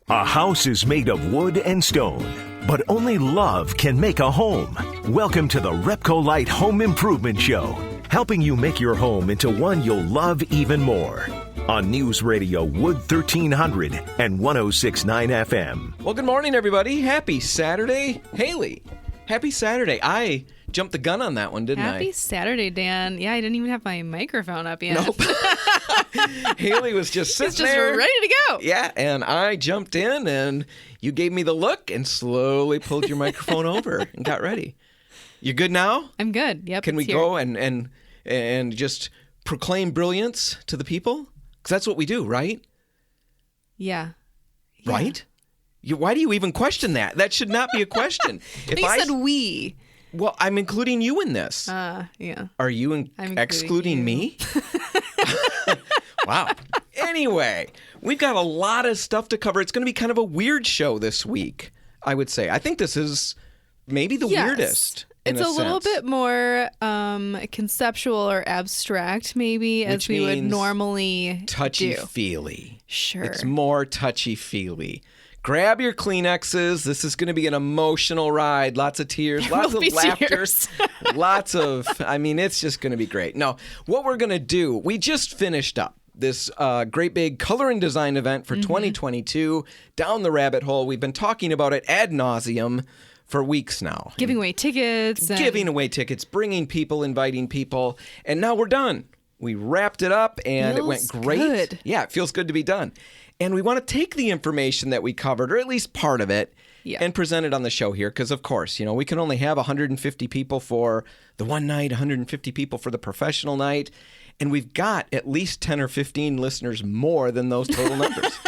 A house is made of wood and stone, but only love can make a home. Welcome to the RepcoLite Home Improvement Show, helping you make your home into one you'll love even more. On News Radio Wood 1300 and 106.9 FM. Well, good morning, everybody. Happy Saturday. Hailey, happy Saturday. I jumped the gun on that one, didn't I? Happy Saturday, Dan. Yeah, I didn't even have my microphone up yet. Nope. Haley was just sitting there. Ready to go. Yeah, and I jumped in, and you gave me the look and slowly pulled your microphone over and got ready. You good now? I'm good. Yep. Can we go and just proclaim brilliance to the people? Because that's what we do, right? Yeah. Right? Why do you even question that? That should not be a question. If I said we. Well, I'm including you in this. Yeah. Are you excluding me? Wow. Anyway, we've got a lot of stuff to cover. It's going to be kind of a weird show this week, I would say. I think this is maybe the weirdest. It's a little bit more conceptual or abstract, maybe, as we would normally touchy-feely. Sure. It's more touchy-feely. Grab your Kleenexes. This is going to be an emotional ride. Lots of tears, lots of laughter, it's just going to be great. Now, what we're going to do, we just finished up this great big color and design event for 2022, Down the Rabbit Hole. We've been talking about it ad nauseum for weeks now. Giving away tickets. Bringing people, inviting people. And now we're done. We wrapped it up and it went great. Good. Yeah, it feels good to be done. And we want to take the information that we covered, or at least part of it, and present it on the show here. Because, of course, we can only have 150 people for the one night, 150 people for the professional night. And we've got at least 10 or 15 listeners more than those total numbers.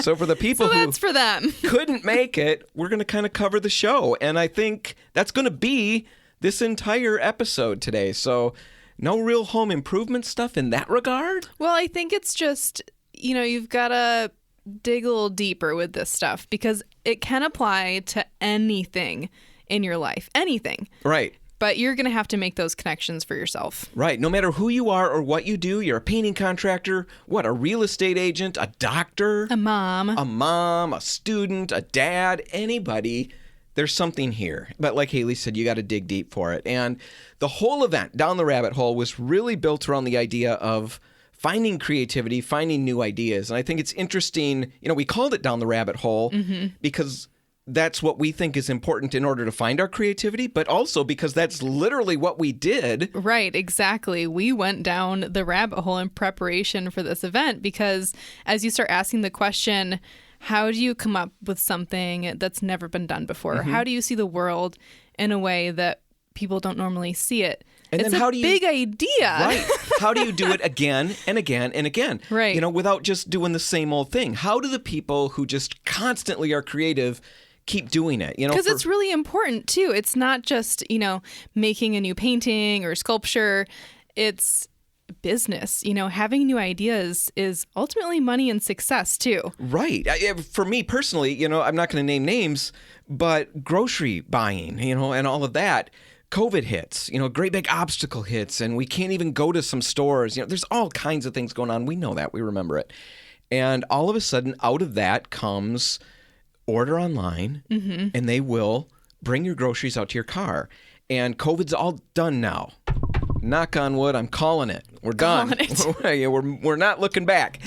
So for the people that's for them. couldn't make it, we're going to kind of cover the show. And I think that's going to be this entire episode today. So no real home improvement stuff in that regard? Well, I think it's just, you've got to dig a little deeper with this stuff because it can apply to anything in your life. Anything. Right. But you're going to have to make those connections for yourself. Right. No matter who you are or what you do, you're a painting contractor, a real estate agent, a doctor, a mom, a student, a dad, anybody, there's something here. But like Haley said, you got to dig deep for it. And the whole event, Down the Rabbit Hole, was really built around the idea of finding creativity, finding new ideas. And I think it's interesting, we called it Down the Rabbit Hole because that's what we think is important in order to find our creativity, but also because that's literally what we did. Right, exactly. We went down the rabbit hole in preparation for this event because as you start asking the question, how do you come up with something that's never been done before? How do you see the world in a way that people don't normally see it? And it's then a big idea. Right. How do you do it again and again and again? Right. Without just doing the same old thing? How do the people who just constantly are creative keep doing it? Because it's really important, too. It's not just, making a new painting or sculpture. It's business. Having new ideas is ultimately money and success, too. Right. For me personally, I'm not going to name names, but grocery buying, and all of that. COVID hits, great big obstacle hits, and we can't even go to some stores. There's all kinds of things going on. We know that. We remember it. And all of a sudden, out of that comes order online, and they will bring your groceries out to your car. And COVID's all done now. Knock on wood, I'm calling it. We're done. We're not looking back.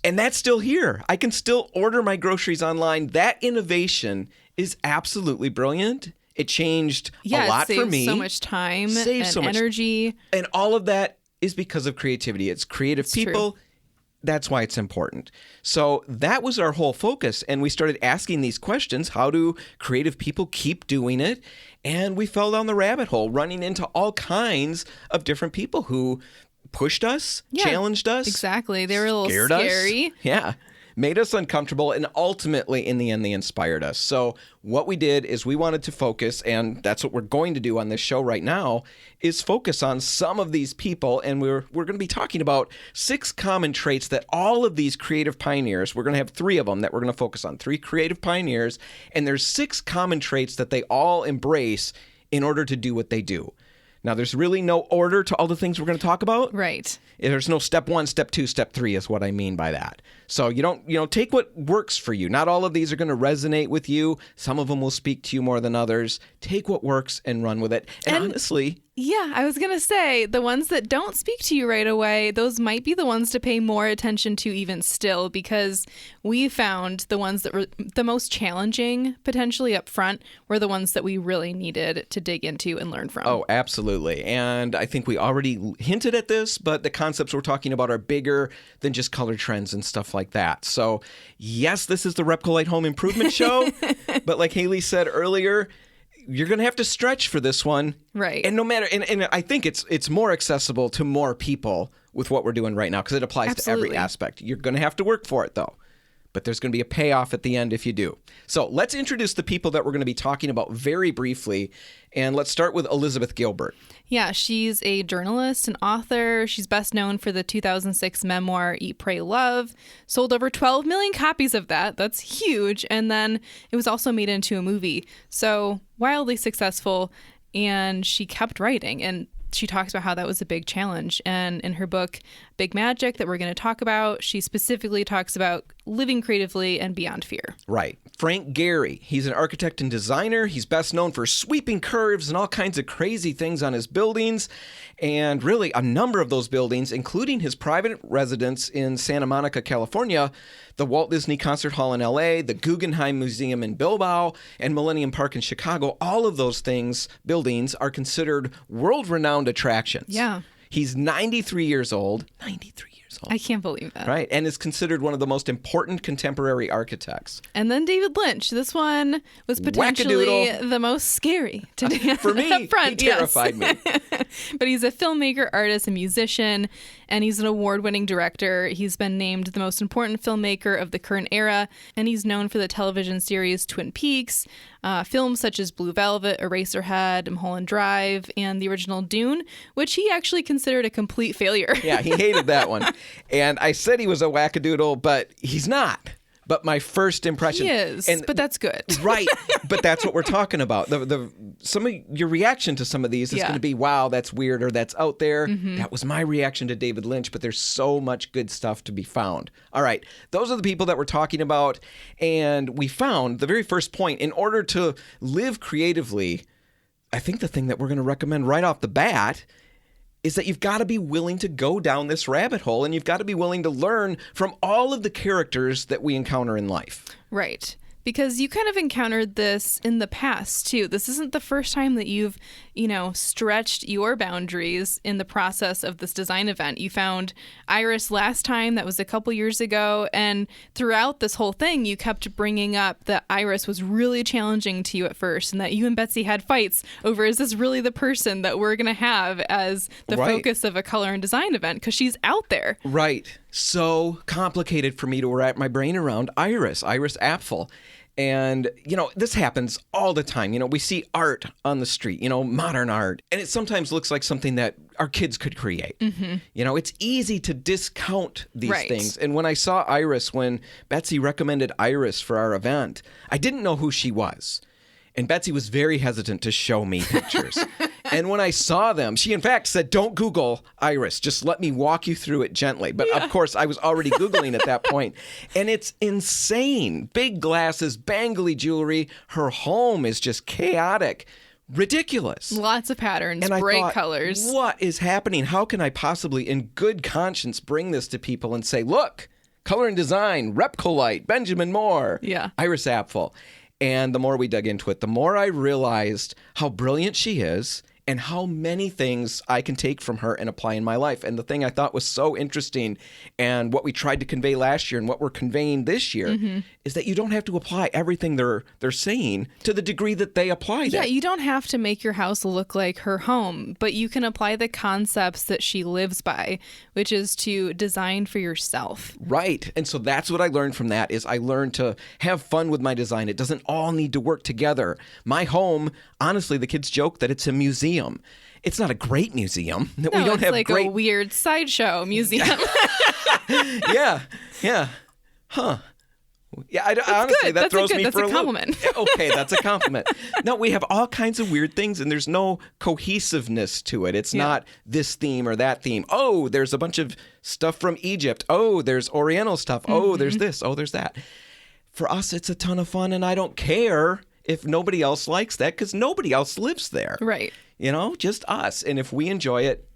And that's still here. I can still order my groceries online. That innovation is absolutely brilliant. It changed a lot for me. It saves so much time and energy. And all of that is because of creativity. It's creative people. True. That's why it's important. So that was our whole focus. And we started asking these questions. How do creative people keep doing it? And we fell down the rabbit hole, running into all kinds of different people who pushed us, challenged us. Exactly. They were a little scary. Us. Yeah. Made us uncomfortable, and ultimately, in the end, they inspired us. So what we did is we wanted to focus, and that's what we're going to do on this show right now, is focus on some of these people, and we're going to be talking about 6 common traits that all of these creative pioneers, we're going to have 3 of them that we're going to focus on, 3 creative pioneers, and there's 6 common traits that they all embrace in order to do what they do. Now, there's really no order to all the things we're going to talk about. Right. There's no step 1, step 2, step 3 is what I mean by that. So you don't, take what works for you. Not all of these are going to resonate with you. Some of them will speak to you more than others. Take what works and run with it. And honestly, yeah, I was going to say the ones that don't speak to you right away, those might be the ones to pay more attention to even still, because we found the ones that were the most challenging potentially up front were the ones that we really needed to dig into and learn from. Oh, absolutely. And I think we already hinted at this, but the concepts we're talking about are bigger than just color trends and stuff like that. So yes, this is the RepcoLite Home Improvement Show, but like Hailey said earlier, you're going to have to stretch for this one. Right. And no matter, and I think it's more accessible to more people with what we're doing right now because it applies to every aspect. You're going to have to work for it though. But there's going to be a payoff at the end if you do. So let's introduce the people that we're going to be talking about very briefly. And let's start with Elizabeth Gilbert. Yeah, she's a journalist and author. She's best known for the 2006 memoir, Eat, Pray, Love. Sold over 12 million copies of that. That's huge. And then it was also made into a movie. So wildly successful. And she kept writing. And she talks about how that was a big challenge. And in her book, Big Magic, that we're going to talk about, she specifically talks about living creatively and beyond fear. Right. Frank Gehry, he's an architect and designer. He's best known for sweeping curves and all kinds of crazy things on his buildings. And really, a number of those buildings, including his private residence in Santa Monica, California, the Walt Disney Concert Hall in LA, the Guggenheim Museum in Bilbao, and Millennium Park in Chicago, all of those buildings are considered world-renowned attractions. Yeah. He's 93 years old. 93 years old. I can't believe that. Right, and is considered one of the most important contemporary architects. And then David Lynch. This one was potentially the most scary to do. For me, up front, he terrified me. But he's a filmmaker, artist, and musician, and he's an award-winning director. He's been named the most important filmmaker of the current era, and he's known for the television series Twin Peaks, films such as Blue Velvet, Eraserhead, Mulholland Drive, and the original Dune, which he actually considered a complete failure. Yeah, he hated that one. And I said he was a wackadoodle, but he's not. But my first impression... He is, but that's good. Right, but that's what we're talking about. Some of your reaction to some of these is going to be, wow, that's weird, or that's out there. Mm-hmm. That was my reaction to David Lynch, but there's so much good stuff to be found. All right, those are the people that we're talking about, and we found the very first point, in order to live creatively, I think the thing that we're going to recommend right off the bat is that you've got to be willing to go down this rabbit hole, and you've got to be willing to learn from all of the characters that we encounter in life. Right. Because you kind of encountered this in the past, too. This isn't the first time that you've, stretched your boundaries in the process of this design event. You found Iris last time. That was a couple years ago. And throughout this whole thing, you kept bringing up that Iris was really challenging to you at first, and that you and Betsy had fights over, is this really the person that we're going to have as the focus of a color and design event? Because she's out there. Right. So complicated for me to wrap my brain around Iris Apfel. And, this happens all the time. We see art on the street, modern art, and it sometimes looks like something that our kids could create. Mm-hmm. It's easy to discount these things. And when I saw Iris, when Betsy recommended Iris for our event, I didn't know who she was. And Betsy was very hesitant to show me pictures. And when I saw them, she in fact said, don't Google Iris. Just let me walk you through it gently. But of course, I was already Googling at that point. And it's insane. Big glasses, bangly jewelry. Her home is just chaotic. Ridiculous. Lots of patterns, and bright colors. What is happening? How can I possibly, in good conscience, bring this to people and say, look, color and design, RepcoLite, Benjamin Moore, Iris Apfel. And the more we dug into it, the more I realized how brilliant she is and how many things I can take from her and apply in my life. And the thing I thought was so interesting, and what we tried to convey last year and what we're conveying this year, is that you don't have to apply everything they're saying to the degree that they applied it. Yeah, you don't have to make your house look like her home, but you can apply the concepts that she lives by, which is to design for yourself. Right. And so that's what I learned from that, is I learned to have fun with my design. It doesn't all need to work together. My home, honestly, the kids joke that it's a museum. It's not a great museum. No, we don't it's have like a weird sideshow museum. Yeah. Huh. Yeah, honestly, good. that That's throws good. me That's for a a compliment. loop. Okay, that's a compliment. No, we have all kinds of weird things, and there's no cohesiveness to it. It's not this theme or that theme. Oh, there's a bunch of stuff from Egypt. Oh, there's Oriental stuff. Oh, there's this. Oh, there's that. For us, it's a ton of fun, and I don't care if nobody else likes that because nobody else lives there. Right. Just us. And if we enjoy it,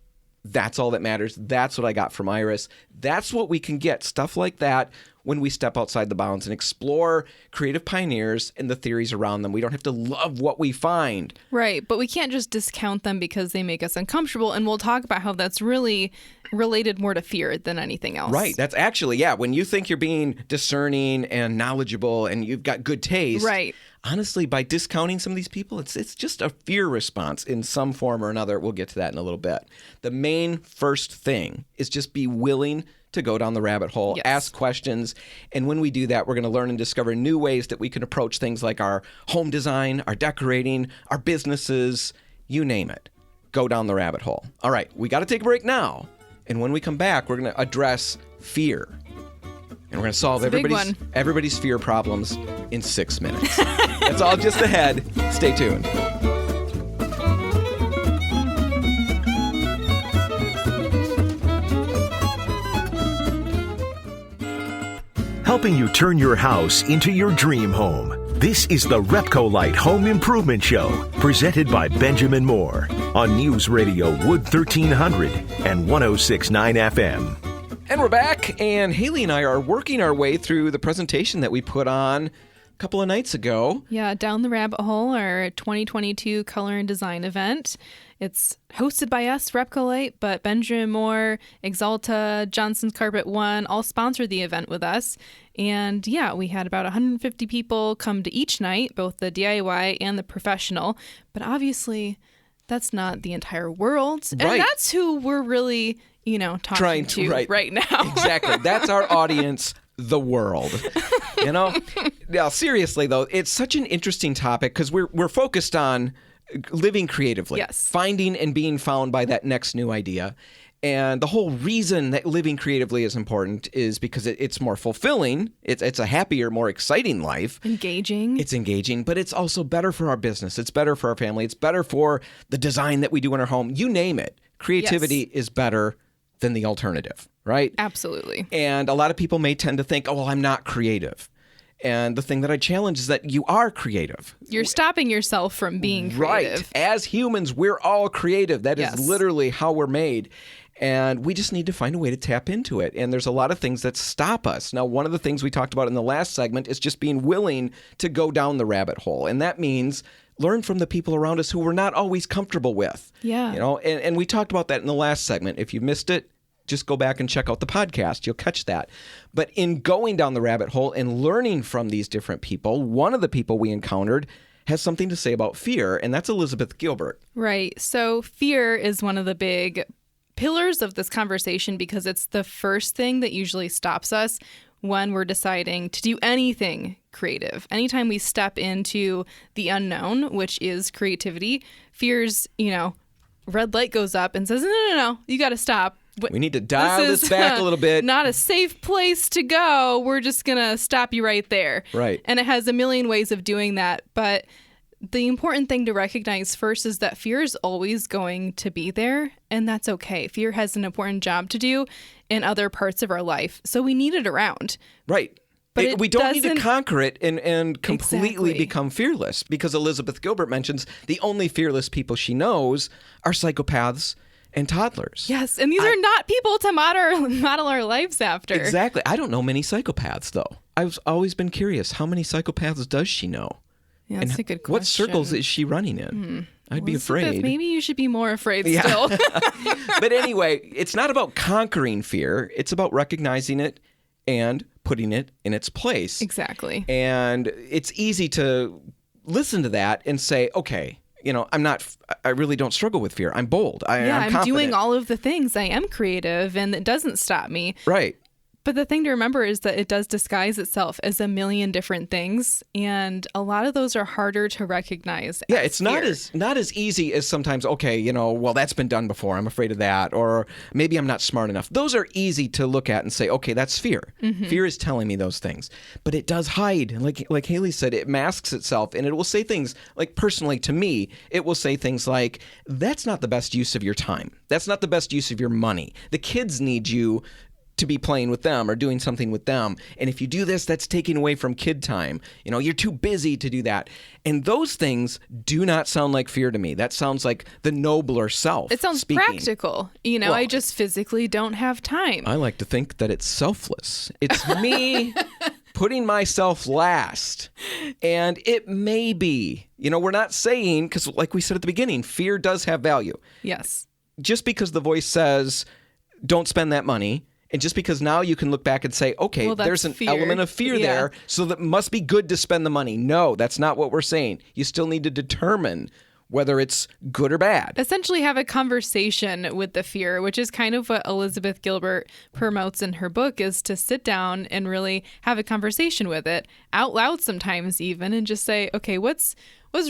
that's all that matters. That's what I got from Iris. That's what we can get, stuff like that, when we step outside the bounds and explore creative pioneers and the theories around them. We don't have to love what we find. Right, but we can't just discount them because they make us uncomfortable, and we'll talk about how that's really related more to fear than anything else. Right, that's actually, when you think you're being discerning and knowledgeable and you've got good taste, right. Honestly, by discounting some of these people, it's just a fear response in some form or another. We'll get to that in a little bit. The main first thing is just be willing to go down the rabbit hole, yes. ask questions, and when we do that, we're going to learn and discover new ways that we can approach things like our home design, our decorating, our businesses, you name it. Go down the rabbit hole. All right, we got to take a break now, and when we come back, we're going to address fear. And we're going to solve everybody's fear problems in 6 minutes. That's all just ahead. Stay tuned. Helping you turn your house into your dream home. This is the RepcoLite Home Improvement Show, presented by Benjamin Moore on News Radio Wood 1300 and 106.9 FM. And we're back, and Hailey and I are working our way through the presentation that we put on a couple of nights ago. Yeah, Down the Rabbit Hole, our 2022 color and design event. It's hosted by us, RepcoLite, but Benjamin Moore, Exalta, Johnson's Carpet One all sponsored the event with us. And yeah, we had about 150 people come to each night, both the DIY and the professional. But obviously, that's not the entire world. Right. And that's who we're really, talking to right now. Exactly. That's our audience, the world. Now, seriously, though, it's such an interesting topic because we're focused on living creatively. Yes. Finding and being found by that next new idea. And the whole reason that living creatively is important is because it's more fulfilling. It's a happier, more exciting life. Engaging. It's engaging, but it's also better for our business. It's better for our family. It's better for the design that we do in our home. You name it. Creativity is better than the alternative, right? Absolutely. And a lot of people may tend to think, oh, well, I'm not creative. And the thing that I challenge is that you are creative. You're stopping yourself from being creative. Right. As humans, we're all creative. That is literally how we're made. And we just need to find a way to tap into it. And there's a lot of things that stop us. Now, one of the things we talked about in the last segment is just being willing to go down the rabbit hole. And that means learn from the people around us who we're not always comfortable with. Yeah. And we talked about that in the last segment. If you missed it, just go back and check out the podcast. You'll catch that. But in going down the rabbit hole and learning from these different people, one of the people we encountered has something to say about fear, and that's Elizabeth Gilbert. Right. So fear is one of the big pillars of this conversation because it's the first thing that usually stops us when we're deciding to do anything creative. Anytime we step into the unknown, which is creativity, fear's, red light goes up and says, no, you got to stop. We need to dial this back a little bit. Not a safe place to go. We're just going to stop you right there. Right. And it has a million ways of doing that. But the important thing to recognize first is that fear is always going to be there, and that's okay. Fear has an important job to do in other parts of our life, so we need it around. Right. But we don't need to conquer it and completely become fearless, because Elizabeth Gilbert mentions the only fearless people she knows are psychopaths and toddlers. Yes, and these are not people to model our lives after. Exactly. I don't know many psychopaths, though. I've always been curious. How many psychopaths does she know? Yeah, that's a good question. What circles is she running in? I'd be afraid. Maybe you should be more afraid still. But anyway, it's not about conquering fear. It's about recognizing it and putting it in its place. Exactly. And it's easy to listen to that and say, okay, I really don't struggle with fear. I'm bold. I'm confident. doing all of the things. I am creative, and it doesn't stop me. Right. But the thing to remember is that it does disguise itself as a million different things, and a lot of those are harder to recognize. Yeah, it's not as easy as sometimes, okay, well, that's been done before. I'm afraid of that. Or maybe I'm not smart enough. Those are easy to look at and say, okay, that's fear. Mm-hmm. Fear is telling me those things. But it does hide. Like Hailey said, it masks itself, and it will say things, like personally to me, it will say things like, that's not the best use of your time. That's not the best use of your money. The kids need you to be playing with them or doing something with them. And if you do this, that's taking away from kid time. You're too busy to do that. And those things do not sound like fear to me. That sounds like the nobler self. It sounds speaking. Practical. Well, I just physically don't have time. I like to think that it's selfless. It's me putting myself last. And it may be, we're not saying, because like we said at the beginning, fear does have value. Yes. Just because the voice says, don't spend that money, and just because now you can look back and say, okay, there's an element of fear there, so that must be good to spend the money. No, that's not what we're saying. You still need to determine whether it's good or bad. Essentially have a conversation with the fear, which is kind of what Elizabeth Gilbert promotes in her book, is to sit down and really have a conversation with it, out loud sometimes even, and just say, okay, what's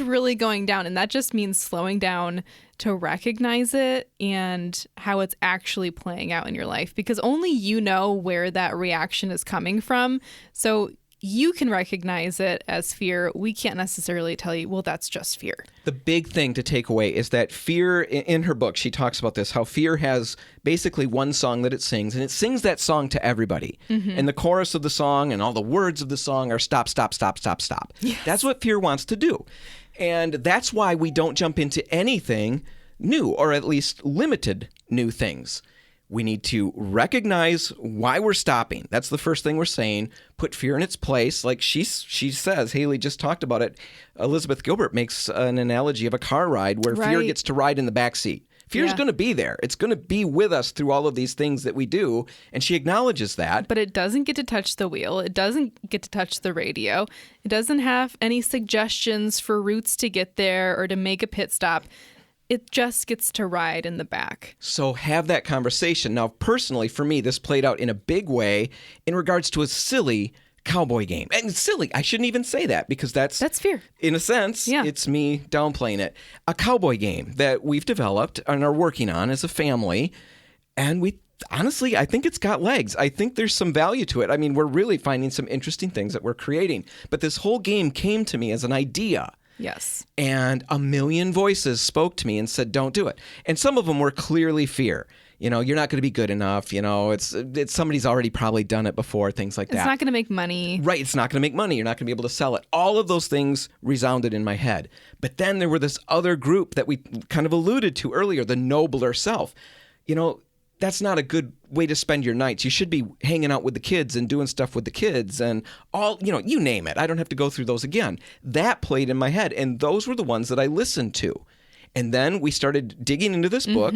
really going down? And that just means slowing down to recognize it and how it's actually playing out in your life, because only you know where that reaction is coming from. So you can recognize it as fear. We can't necessarily tell you, well, that's just fear. The big thing to take away is that fear, in her book, she talks about this, how fear has basically one song that it sings, and it sings that song to everybody. Mm-hmm. And the chorus of the song and all the words of the song are stop, stop, stop, stop, stop. Yes. That's what fear wants to do. And that's why we don't jump into anything new, or at least limited new things. We need to recognize why we're stopping. That's the first thing we're saying. Put fear in its place. Like she says, Hailey just talked about it. Elizabeth Gilbert makes an analogy of a car ride where fear gets to ride in the back seat. Fear's going to be there. It's going to be with us through all of these things that we do, and she acknowledges that. But it doesn't get to touch the wheel. It doesn't get to touch the radio. It doesn't have any suggestions for routes to get there or to make a pit stop. It just gets to ride in the back. So have that conversation. Now, personally, for me, this played out in a big way in regards to a silly cowboy game. And silly, I shouldn't even say that, because that's fear. In a sense, it's me downplaying it. A cowboy game that we've developed and are working on as a family. And honestly, I think it's got legs. I think there's some value to it. I mean, we're really finding some interesting things that we're creating. But this whole game came to me as an idea. Yes. And a million voices spoke to me and said, don't do it. And some of them were clearly fear. You're not going to be good enough. It's somebody's already probably done it before, things like that. It's not going to make money. Right. It's not going to make money. You're not going to be able to sell it. All of those things resounded in my head. But then there were this other group that we kind of alluded to earlier, the nobler self. That's not a good way to spend your nights. You should be hanging out with the kids and doing stuff with the kids and all, you name it. I don't have to go through those again. That played in my head. And those were the ones that I listened to. And then we started digging into this book,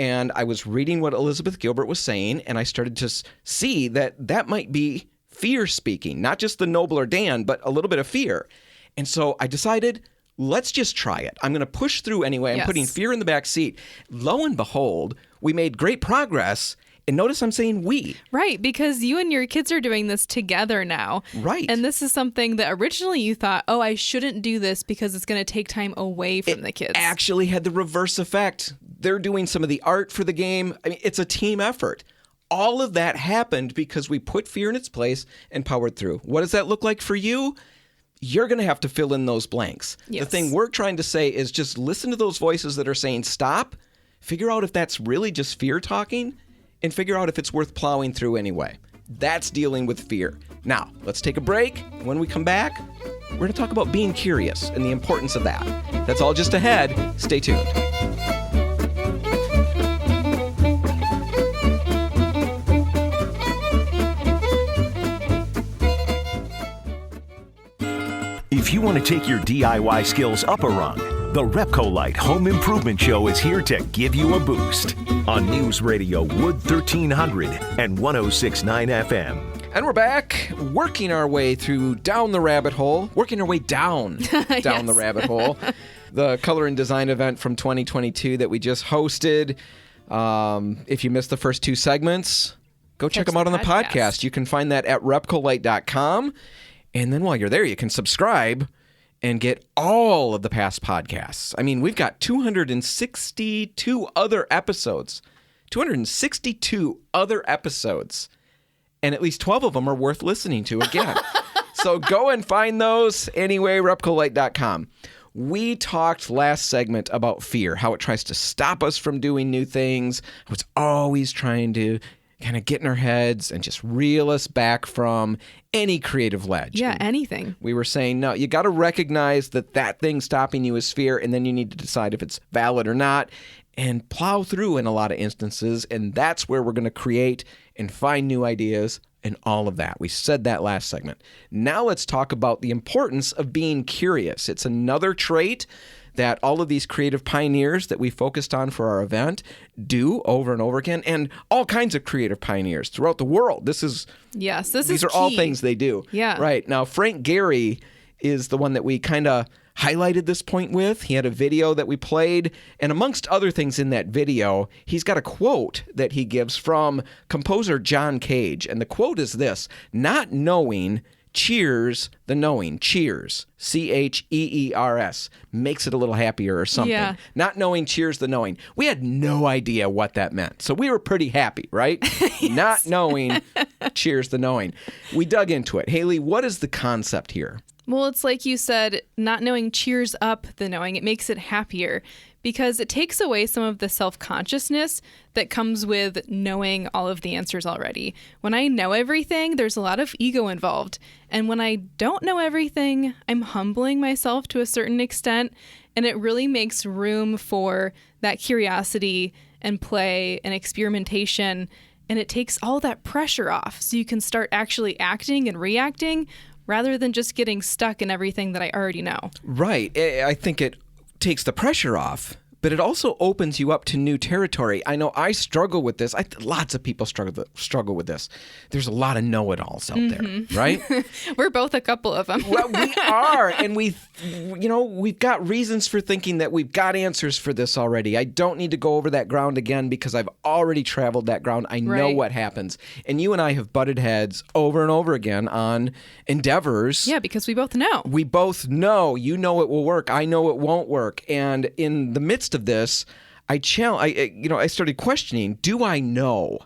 and I was reading what Elizabeth Gilbert was saying, and I started to see that might be fear speaking, not just the nobler Dan, but a little bit of fear. And so I decided, let's just try it. I'm going to push through anyway. I'm putting fear in the back seat. Lo and behold, we made great progress. And notice I'm saying we. Right, because you and your kids are doing this together now. Right. And this is something that originally you thought, I shouldn't do this because it's going to take time away from the kids. It actually had the reverse effect. They're doing some of the art for the game. I mean, it's a team effort. All of that happened because we put fear in its place and powered through. What does that look like for you? You're going to have to fill in those blanks. Yes. The thing we're trying to say is just listen to those voices that are saying stop, figure out if that's really just fear talking, and figure out if it's worth plowing through anyway. That's dealing with fear. Now, let's take a break. When we come back, we're going to talk about being curious and the importance of that. That's all just ahead. Stay tuned. If you want to take your DIY skills up a rung, the RepcoLite Home Improvement Show is here to give you a boost on News Radio Wood 1300 and 106.9 FM. And we're back, working our way through down the rabbit hole, working our way down the rabbit hole. The Color and Design event from 2022 that we just hosted. If you missed the first two segments, go check Catch them out the on the podcast. You can find that at RepcoLite.com. And then while you're there, you can subscribe and get all of the past podcasts. I mean, we've got 262 other episodes. 262 other episodes. And at least 12 of them are worth listening to again. So go and find those anyway, RepcoLite.com. We talked last segment about fear, how it tries to stop us from doing new things, how it's always trying to kind of get in our heads and just reel us back from any creative ledge. Yeah, anything. We were saying, no, you got to recognize that thing stopping you is fear, and then you need to decide if it's valid or not and plow through in a lot of instances. And that's where we're going to create and find new ideas and all of that. We said that last segment. Now let's talk about the importance of being curious. It's another trait that all of these creative pioneers that we focused on for our event do over and over again, and all kinds of creative pioneers throughout the world. These are all things they do. Yeah. Right. Now, Frank Gehry is the one that we kind of highlighted this point with. He had a video that we played, and amongst other things in that video, he's got a quote that he gives from composer John Cage, and the quote is this: "Not knowing cheers the knowing." Cheers, Cheers, makes it a little happier or something. Yeah. Not knowing cheers the knowing. We had no idea what that meant, so we were pretty happy, right? Yes. Not knowing cheers the knowing. We dug into it. Hailey, what is the concept here? Well, it's like you said, not knowing cheers up the knowing. It makes it happier because it takes away some of the self-consciousness that comes with knowing all of the answers already. When I know everything, there's a lot of ego involved. And when I don't know everything, I'm humbling myself to a certain extent. And it really makes room for that curiosity and play and experimentation. And it takes all that pressure off so you can start actually acting and reacting rather than just getting stuck in everything that I already know. Right. I think it takes the pressure off, but it also opens you up to new territory. I know I struggle with this. Lots of people struggle with this. There's a lot of know-it-alls out there, right? We're both a couple of them. Well, we are, and we've got reasons for thinking that we've got answers for this already. I don't need to go over that ground again because I've already traveled that ground. I know what happens. And you and I have butted heads over and over again on endeavors. Yeah, because we both know. We both know. You know it will work. I know it won't work. And in the midst of this, I started questioning, do I know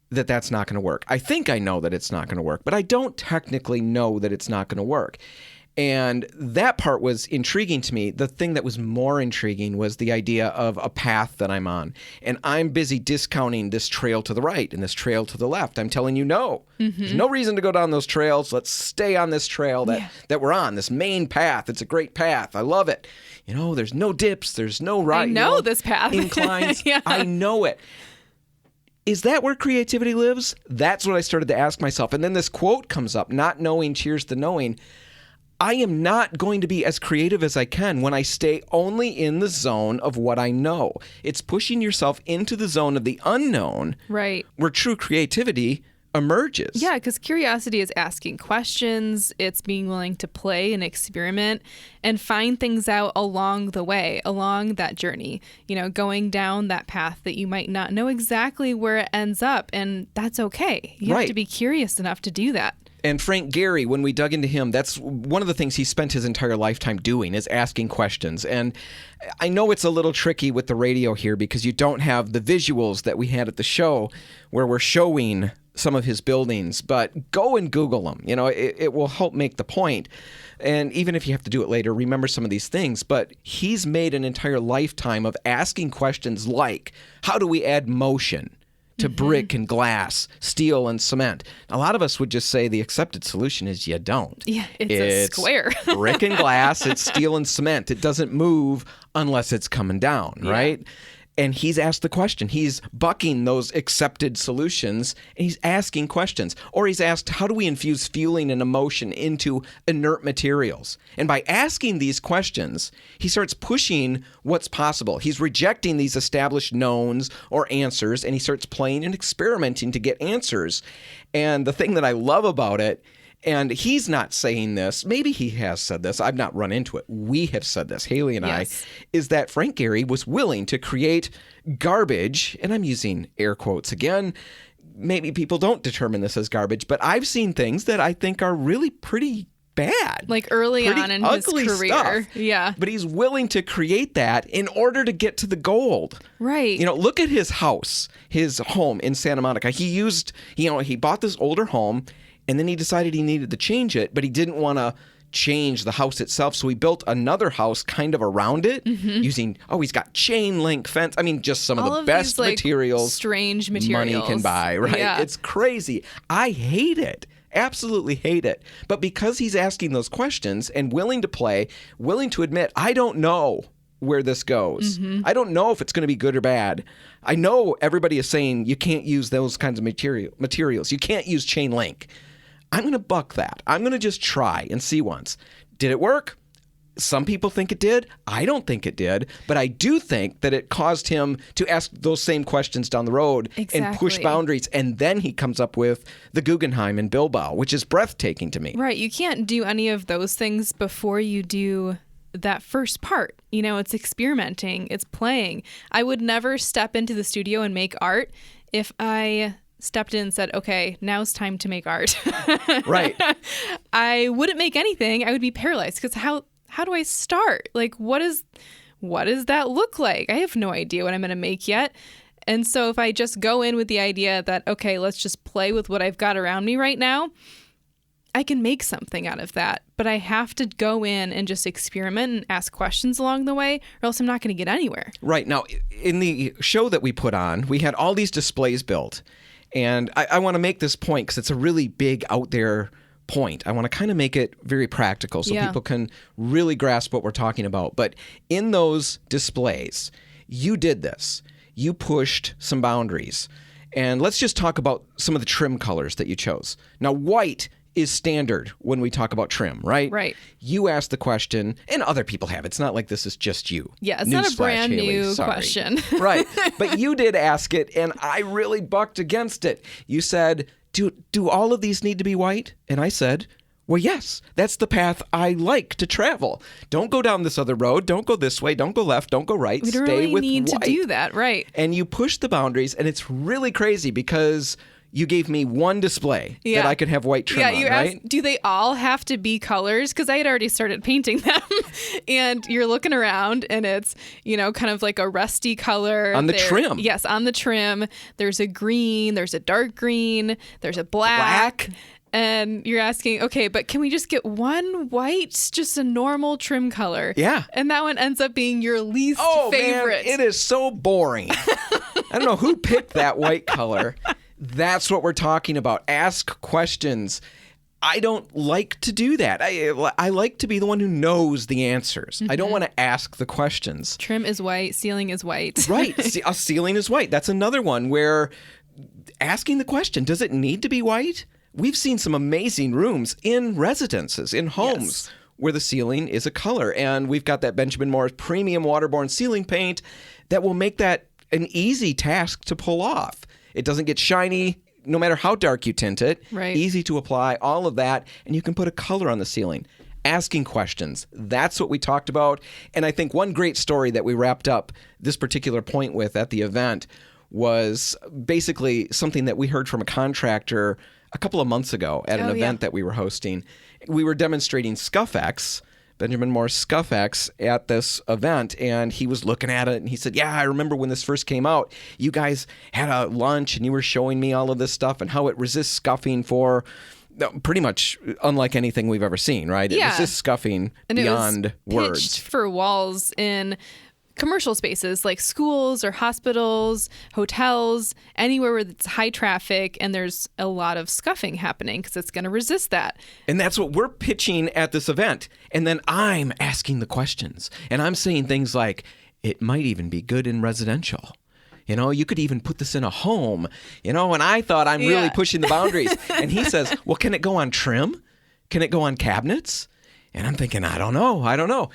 that that's not going to work? I think I know that it's not going to work, but I don't technically know that it's not going to work. And that part was intriguing to me. The thing that was more intriguing was the idea of a path that I'm on. And I'm busy discounting this trail to the right and this trail to the left. I'm telling you, no. There's no reason to go down those trails. Let's stay on this trail that we're on, this main path. It's a great path. I love it. There's no dips. There's no right. I know this path. Inclines. Yeah. I know it. Is that where creativity lives? That's what I started to ask myself. And then this quote comes up, not knowing cheers the knowing. I am not going to be as creative as I can when I stay only in the zone of what I know. It's pushing yourself into the zone of the unknown, right? Where true creativity emerges. Yeah, because curiosity is asking questions. It's being willing to play and experiment and find things out along the way, along that journey, going down that path that you might not know exactly where it ends up. And that's okay. You have to be curious enough to do that. And Frank Gehry, when we dug into him, that's one of the things he spent his entire lifetime doing is asking questions. And I know it's a little tricky with the radio here because you don't have the visuals that we had at the show where we're showing some of his buildings, but go and Google them. It will help make the point. And even if you have to do it later, remember some of these things. But he's made an entire lifetime of asking questions like, how do we add motion to brick and glass, steel and cement? A lot of us would just say the accepted solution is you don't. Yeah, it's a square. Brick and glass, it's steel and cement. It doesn't move unless it's coming down, right? And he's asked the question. He's bucking those accepted solutions, and he's asking questions. Or he's asked, how do we infuse feeling and emotion into inert materials? And by asking these questions, he starts pushing what's possible. He's rejecting these established knowns or answers, and he starts playing and experimenting to get answers. And the thing that I love about it, and he's not saying this, maybe he has said this, I've not run into it, we have said this, Hailey and I, is that Frank Gehry was willing to create garbage, and I'm using air quotes again, maybe people don't determine this as garbage, but I've seen things that I think are really pretty bad. Like early pretty on in his career. Stuff. Yeah. But he's willing to create that in order to get to the gold. Right. Look at his house, his home in Santa Monica. He bought this older home and then he decided he needed to change it, but he didn't want to change the house itself. So he built another house kind of around it using, he's got chain link fence. I mean, just some of the best materials. Strange materials. Money can buy, right? Yeah. It's crazy. I hate it. Absolutely hate it. But because he's asking those questions and willing to play, willing to admit, I don't know where this goes. I don't know if it's going to be good or bad. I know everybody is saying you can't use those kinds of materials. You can't use chain link. I'm going to buck that. I'm going to just try and see once. Did it work? Some people think it did. I don't think it did. But I do think that it caused him to ask those same questions down the road and push boundaries. And then he comes up with the Guggenheim in Bilbao, which is breathtaking to me. Right. You can't do any of those things before you do that first part. It's experimenting. It's playing. I would never step into the studio and make art if I stepped in and said, okay, now's time to make art. Right. I wouldn't make anything. I would be paralyzed because how do I start? Like, what does that look like? I have no idea what I'm going to make yet. And so if I just go in with the idea that, okay, let's just play with what I've got around me right now, I can make something out of that. But I have to go in and just experiment and ask questions along the way, or else I'm not going to get anywhere. Right. Now, in the show that we put on, we had all these displays built. And I want to make this point because it's a really big out there point. I want to kind of make it very practical so people can really grasp what we're talking about. But in those displays, you did this. You pushed some boundaries. And let's just talk about some of the trim colors that you chose. Now, white is standard when we talk about trim, right? Right. You asked the question, and other people have. It's not like this is just you. Yeah, it's not a brand new question. Right. But you did ask it, and I really bucked against it. You said, do all of these need to be white? And I said, well, yes, that's the path I like to travel. Don't go down this other road. Don't go this way. Don't go left. Don't go right. We don't Stay really with need white. to do that, right? And you push the boundaries, and it's really crazy because you gave me one display that I could have white trim on, right? Asked, do they all have to be colors? Because I had already started painting them. And you're looking around and it's, kind of like a rusty color. On the trim. Yes, on the trim. There's a green, there's a dark green, there's a black. And you're asking, okay, but can we just get one white, just a normal trim color? Yeah. And that one ends up being your least favorite. Man, it is so boring. I don't know who picked that white color. That's what we're talking about. Ask questions. I don't like to do that. I like to be the one who knows the answers. I don't want to ask the questions. Trim is white. Ceiling is white. Right. A ceiling is white. That's another one where asking the question, does it need to be white? We've seen some amazing rooms in residences, in homes, where the ceiling is a color. And we've got that Benjamin Moore premium waterborne ceiling paint that will make that an easy task to pull off. It doesn't get shiny, no matter how dark you tint it. Right. Easy to apply, all of that. And you can put a color on the ceiling. Asking questions. That's what we talked about. And I think one great story that we wrapped up this particular point with at the event was basically something that we heard from a contractor a couple of months ago at an event that we were hosting. We were demonstrating ScuffX, Benjamin Moore's ScuffX, at this event, and he was looking at it and he said, yeah, I remember when this first came out, you guys had a lunch and you were showing me all of this stuff and how it resists scuffing for pretty much unlike anything we've ever seen, right? It resists scuffing beyond words. Pitched for walls in commercial spaces like schools or hospitals, hotels, anywhere where it's high traffic and there's a lot of scuffing happening because it's going to resist that. And that's what we're pitching at this event. And then I'm asking the questions. And I'm saying things like, it might even be good in residential. You could even put this in a home. And I thought I'm really pushing the boundaries. And he says, well, can it go on trim? Can it go on cabinets? And I'm thinking, I don't know.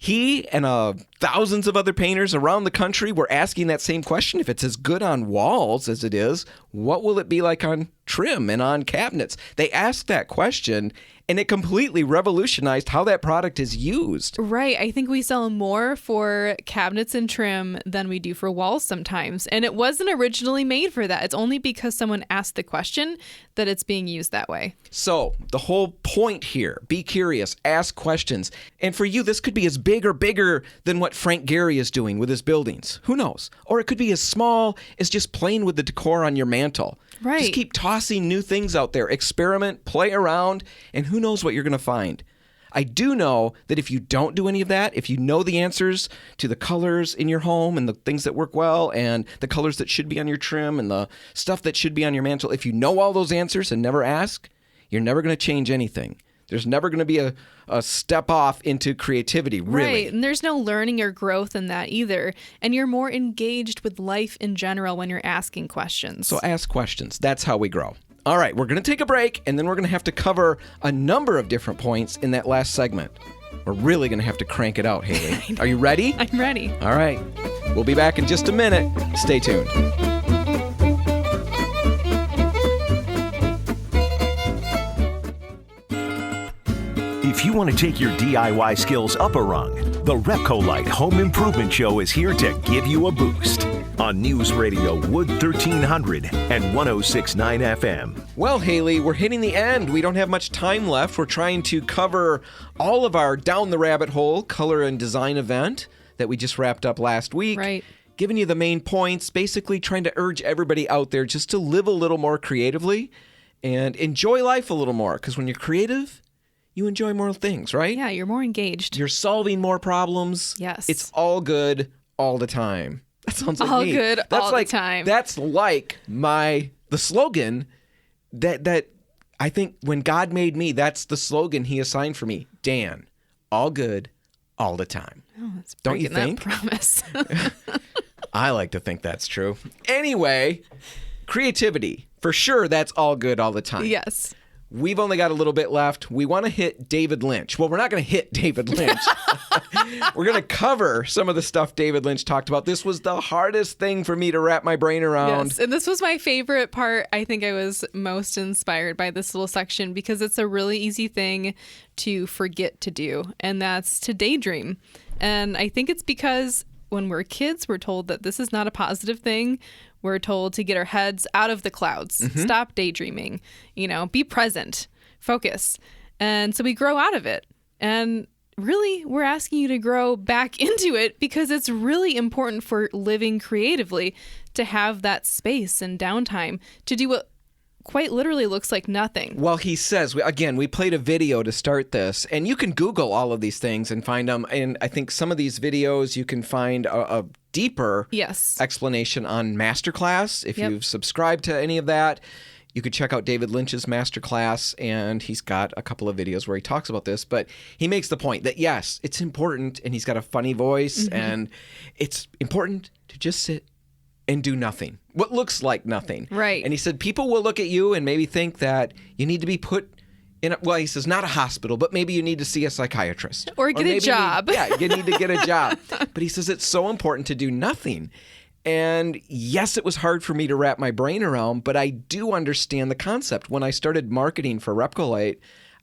He and a thousands of other painters around the country were asking that same question. If it's as good on walls as it is, what will it be like on trim and on cabinets? They asked that question, and it completely revolutionized how that product is used. Right. I think we sell more for cabinets and trim than we do for walls sometimes. And it wasn't originally made for that. It's only because someone asked the question that it's being used that way. So the whole point here, be curious, ask questions. And for you, this could be as big or bigger than what Frank Gehry is doing with his buildings. Who knows? Or it could be as small as just playing with the decor on your mantle. Right. Just keep tossing new things out there. Experiment, play around, and who knows what you're going to find. I do know that if you don't do any of that, if you know the answers to the colors in your home and the things that work well and the colors that should be on your trim and the stuff that should be on your mantle, if you know all those answers and never ask, you're never going to change anything. There's never going to be a step off into creativity, really. Right, and there's no learning or growth in that either. And you're more engaged with life in general when you're asking questions. So ask questions. That's how we grow. All right, we're going to take a break, and then we're going to have to cover a number of different points in that last segment. We're really going to have to crank it out, Hailey. Are you ready? I'm ready. All right. We'll be back in just a minute. Stay tuned. If you want to take your DIY skills up a rung, the RepcoLite Home Improvement Show is here to give you a boost. On News Radio Wood 1300 and 106.9 FM. Well, Hailey, we're hitting the end. We don't have much time left. We're trying to cover all of our Down the Rabbit Hole color and design event that we just wrapped up last week. Right. Giving you the main points, basically trying to urge everybody out there just to live a little more creatively and enjoy life a little more. Because when you're creative, you enjoy more things, right? Yeah, you're more engaged. You're solving more problems. Yes. It's all good all the time. That sounds like all me. good That's all like, the time. That's like the slogan that I think when God made me, that's the slogan he assigned for me. Dan, all good all the time. Oh, that's Don't you breaking think? that promise. I like to think that's true. Anyway, creativity. For sure, that's all good all the time. Yes. We've only got a little bit left. We want to hit David Lynch. Well, we're not going to hit David Lynch. We're going to cover some of the stuff David Lynch talked about. This was the hardest thing for me to wrap my brain around. Yes, and this was my favorite part. I think I was most inspired by this little section because it's a really easy thing to forget to do, and that's to daydream. And I think it's because when we're kids, we're told that this is not a positive thing. We're told to get our heads out of the clouds, stop daydreaming, be present, focus. And so we grow out of it. And really, we're asking you to grow back into it because it's really important for living creatively to have that space and downtime to do what quite literally looks like nothing. Well, he says, we played a video to start this, and you can Google all of these things and find them. And I think some of these videos you can find a deeper explanation on Masterclass. If you've subscribed to any of that, you could check out David Lynch's Masterclass, and he's got a couple of videos where he talks about this. But he makes the point that, yes, it's important, and he's got a funny voice, and it's important to just sit and do nothing. What looks like nothing. Right. And he said people will look at you and maybe think that you need to be put in he says not a hospital, but maybe you need to see a psychiatrist. Or get a job. You need to get a job. But he says it's so important to do nothing. And yes, it was hard for me to wrap my brain around, but I do understand the concept. When I started marketing for RepcoLite,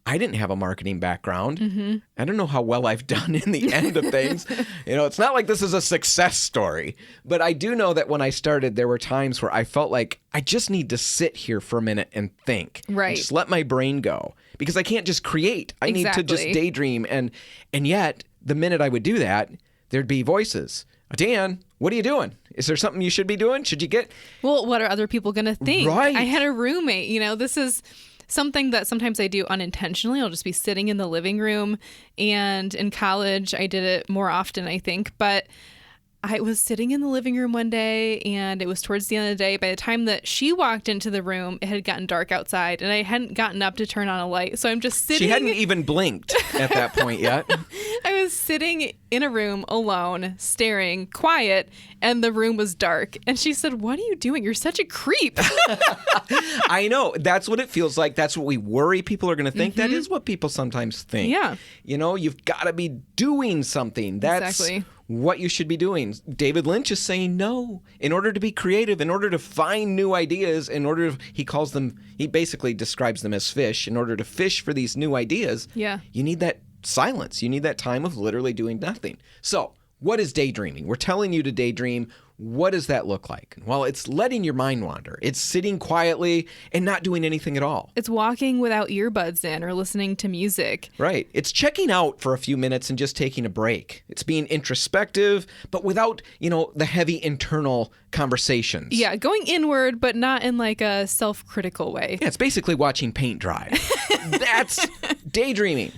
I didn't have a marketing background. I don't know how well I've done in the end of things. It's not like this is a success story. But I do know that when I started, there were times where I felt like I just need to sit here for a minute and think. Right. And just let my brain go. Because I can't just create. I need to just daydream. And yet, the minute I would do that, there'd be voices. Dan, what are you doing? Is there something you should be doing? Should you get... Well, what are other people going to think? Right. I had a roommate. This is something that sometimes I do unintentionally. I'll just be sitting in the living room, and in college I did it more often, I think. But I was sitting in the living room one day, and it was towards the end of the day. By the time that she walked into the room, it had gotten dark outside, and I hadn't gotten up to turn on a light. So I'm just sitting. She hadn't even blinked at that point yet. I was sitting in a room alone, staring, quiet, and the room was dark. And she said, "What are you doing? You're such a creep." I know. That's what it feels like. That's what we worry people are going to think. That is what people sometimes think. Yeah. You've got to be doing something. That's exactly what you should be doing. David Lynch is saying no. In order to be creative, in order to find new ideas, he basically describes them as fish. In order to fish for these new ideas, you need that silence. You need that time of literally doing nothing. So, what is daydreaming? We're telling you to daydream. What does that look like? Well, it's letting your mind wander. It's sitting quietly and not doing anything at all. It's walking without earbuds in or listening to music. Right. It's checking out for a few minutes and just taking a break. It's being introspective, but without, the heavy internal conversations. Yeah, going inward, but not in like a self-critical way. Yeah, it's basically watching paint dry. That's daydreaming.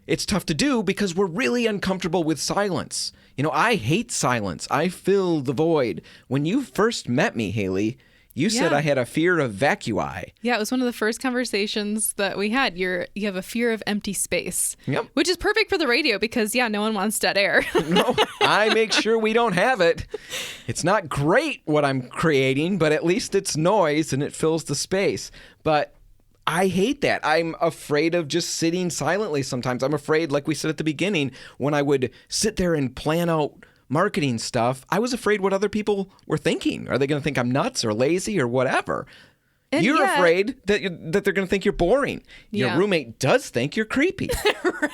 It's tough to do because we're really uncomfortable with silence. I hate silence. I fill the void. When you first met me, Hailey, you said I had a fear of vacui. Yeah, it was one of the first conversations that we had. You have a fear of empty space. Yep. Which is perfect for the radio because, no one wants dead air. No, I make sure we don't have it. It's not great what I'm creating, but at least it's noise and it fills the space. But I hate that. I'm afraid of just sitting silently sometimes. I'm afraid, like we said at the beginning, when I would sit there and plan out marketing stuff, I was afraid what other people were thinking. Are they going to think I'm nuts or lazy or whatever? And you're afraid that they're going to think you're boring. Your roommate does think you're creepy,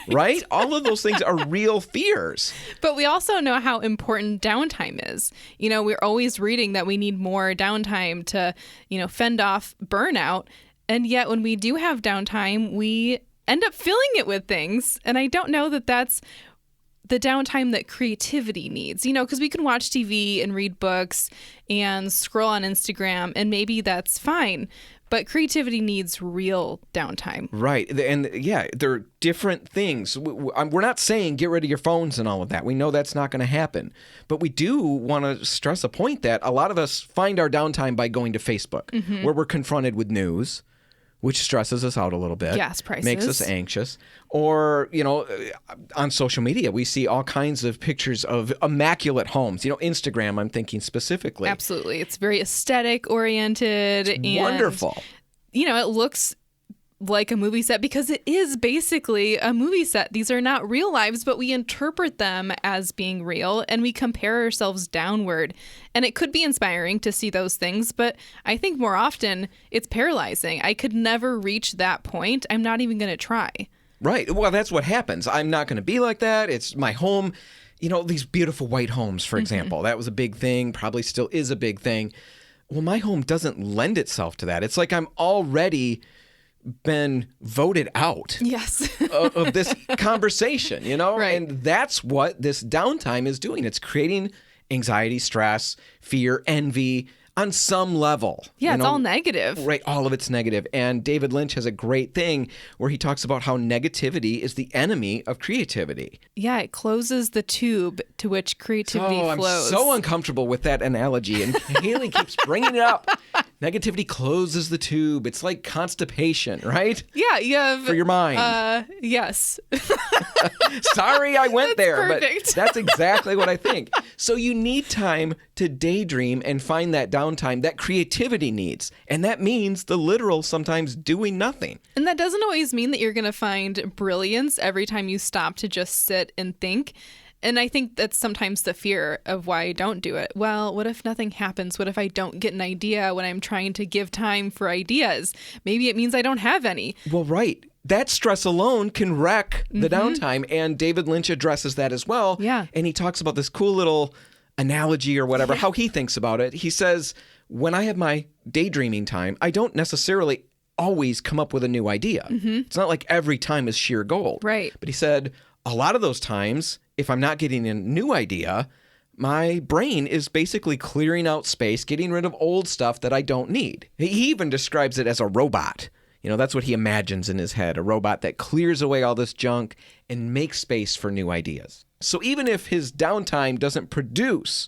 right? All of those things are real fears. But we also know how important downtime is. We're always reading that we need more downtime to, fend off burnout. And yet when we do have downtime, we end up filling it with things. And I don't know that that's the downtime that creativity needs, because we can watch TV and read books and scroll on Instagram, and maybe that's fine. But creativity needs real downtime. Right. And they're different things. We're not saying get rid of your phones and all of that. We know that's not going to happen. But we do want to stress a point that a lot of us find our downtime by going to Facebook, where we're confronted with news, which stresses us out a little bit. Gas prices. Makes us anxious. Or, on social media, we see all kinds of pictures of immaculate homes. Instagram, I'm thinking specifically. Absolutely. It's very aesthetic oriented. It's wonderful. It looks like a movie set because it is basically a movie set. These are not real lives, but we interpret them as being real and we compare ourselves downward. And it could be inspiring to see those things, but I think more often it's paralyzing. I could never reach that point. I'm not even going to try. Right. Well, that's what happens. I'm not going to be like that. It's my home. These beautiful white homes, for example. That was a big thing, probably still is a big thing. Well, my home doesn't lend itself to that. It's like I'm already been voted out of this conversation, Right. And that's what this downtime is doing. It's creating anxiety, stress, fear, envy on some level. Yeah, it's all negative. Right, all of it's negative. And David Lynch has a great thing where he talks about how negativity is the enemy of creativity. Yeah, it closes the tube to which creativity flows. I'm so uncomfortable with that analogy, and Hailey keeps bringing it up. Negativity closes the tube. It's like constipation, right? Yeah, you have... For your mind. Yes. Sorry I went there, perfect. But that's exactly what I think. So you need time to daydream and find that downtime that creativity needs. And that means the literal sometimes doing nothing. And that doesn't always mean that you're going to find brilliance every time you stop to just sit and think. And I think that's sometimes the fear of why I don't do it. Well, what if nothing happens? What if I don't get an idea when I'm trying to give time for ideas? Maybe it means I don't have any. Well, right. That stress alone can wreck the downtime. And David Lynch addresses that as well. Yeah. And he talks about this cool little analogy or whatever, how he thinks about it. He says, when I have my daydreaming time, I don't necessarily always come up with a new idea. It's not like every time is sheer gold. Right. But he said, a lot of those times, if I'm not getting a new idea, my brain is basically clearing out space, getting rid of old stuff that I don't need. He even describes it as a robot. That's what he imagines in his head, a robot that clears away all this junk and makes space for new ideas. So even if his downtime doesn't produce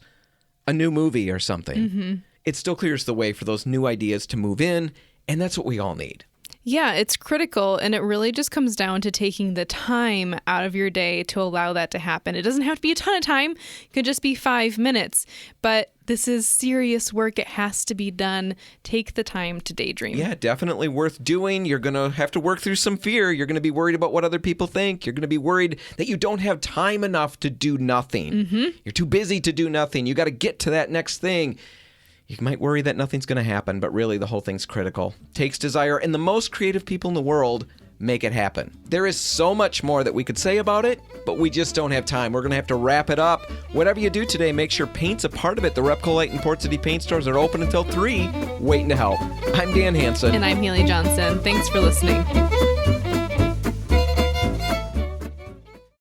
a new movie or something, it still clears the way for those new ideas to move in, and that's what we all need. Yeah, it's critical, and it really just comes down to taking the time out of your day to allow that to happen. It doesn't have to be a ton of time. It could just be 5 minutes, but this is serious work. It has to be done. Take the time to daydream. Yeah, definitely worth doing. You're going to have to work through some fear. You're going to be worried about what other people think. You're going to be worried that you don't have time enough to do nothing. You're too busy to do nothing. You got to get to that next thing. You might worry that nothing's going to happen, but really the whole thing's critical. Takes desire, and the most creative people in the world make it happen. There is so much more that we could say about it, but we just don't have time. We're going to have to wrap it up. Whatever you do today, make sure paint's a part of it. The RepcoLite and Port City paint stores are open until 3, waiting to help. I'm Dan Hansen. And I'm Hailey Johnson. Thanks for listening.